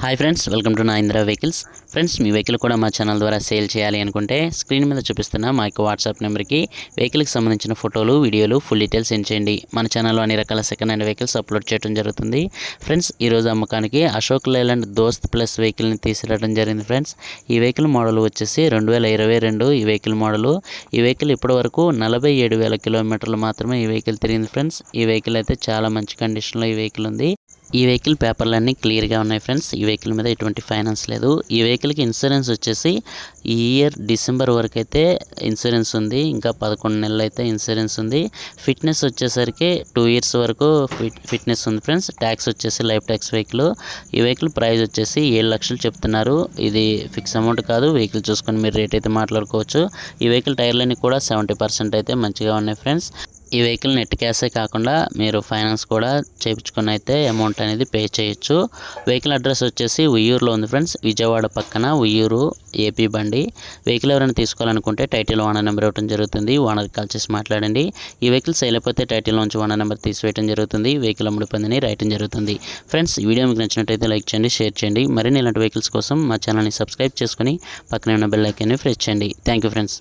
Hi friends, welcome to నాయింద్ర vehicles. Friends, మీ vehicle కూడా మా ఛానల్ ద్వారా సేల్ చేయాలి అనుకుంటే స్క్రీన్ మీద చూపిస్తున్న మా యొక్క వాట్సాప్ నెంబర్కి వెహికల్కి సంబంధించిన ఫోటోలు, వీడియోలు, ఫుల్ డీటెయిల్స్ సెండ్ చేయండి. మన ఛానల్లో అన్ని రకాల సెకండ్ హ్యాండ్ వెహికల్స్ అప్లోడ్ చేయడం జరుగుతుంది. ఫ్రెండ్స్, ఈరోజు అమ్మకానికి అశోక్ లేలాండ్ దోస్త్ ప్లస్ వెహికల్ని తీసుకురావడం జరిగింది. ఫ్రెండ్స్, ఈ వెహికల్ మోడల్ వచ్చేసి 2022 ఈ వెహికల్ మోడలు. ఈ వెహికల్ ఇప్పటి వరకు 47,000 కిలోమీటర్లు మాత్రమే ఈ వెహికల్ తిరిగింది. ఫ్రెండ్స్, ఈ వెహికల్ అయితే చాలా మంచి కండిషన్లో ఈ వెహికల్ ఉంది. ఈ వెహికల్ పేపర్లన్నీ క్లియర్గా ఉన్నాయి. ఫ్రెండ్స్, ఈ వెహికల్ మీద ఎటువంటి ఫైనాన్స్ లేదు. ఈ వెహికల్కి ఇన్సూరెన్స్ వచ్చేసి ఈ ఇయర్ డిసెంబర్ వరకు అయితే ఇన్సూరెన్స్ ఉంది. ఇంకా 11 నెలలు అయితే ఇన్సూరెన్స్ ఉంది. ఫిట్నెస్ వచ్చేసరికి 2 ఇయర్స్ వరకు ఫిట్నెస్ ఉంది. ఫ్రెండ్స్, ట్యాక్స్ వచ్చేసి లైఫ్ ట్యాక్స్ వెహికల్. ఈ వెహికల్ ప్రైస్ వచ్చేసి 7 లక్షలు చెప్తున్నారు. ఇది ఫిక్స్ అమౌంట్ కాదు. వెహికల్ చూసుకొని మీరు రేట్ అయితే మాట్లాడుకోవచ్చు. ఈ వెహికల్ టైర్లన్నీ కూడా 70% అయితే మంచిగా ఉన్నాయి. ఫ్రెండ్స్, ఈ వెహికల్ నెట్ క్యాషే కాకుండా మీరు ఫైనాన్స్ కూడా చేయించుకొని అయితే అమౌంట్ అనేది పే చేయొచ్చు. వెహికల్ అడ్రస్ వచ్చేసి ఉయ్యూరులో ఉంది. ఫ్రెండ్స్, విజయవాడ పక్కన ఉయ్యూరు ఏపీ బండి. వెహికల్ ఎవరైనా తీసుకోవాలనుకుంటే టైటిల్ ఓనర్ నెంబర్ ఇవ్వడం జరుగుతుంది. ఓనర్కి కాల్ చేసి మాట్లాడండి. ఈ వెహికల్ సేల్ అయిపోతే టైటిల్ నుంచి ఓనర్ నెంబర్ తీసివేయడం జరుగుతుంది. వెహికల్ అమ్ముడు పొందని రాయటం జరుగుతుంది. ఫ్రెండ్స్, ఈ వీడియో మీకు నచ్చినట్టయితే లైక్ చేయండి, షేర్ చేయండి. మరిన్ని ఇలాంటి వెహికల్స్ కోసం మా ఛానల్ని సబ్స్క్రైబ్ చేసుకుని పక్కనే ఉన్న బెల్ ఐకాన్ని ప్రెస్ చేయండి. Thank you friends.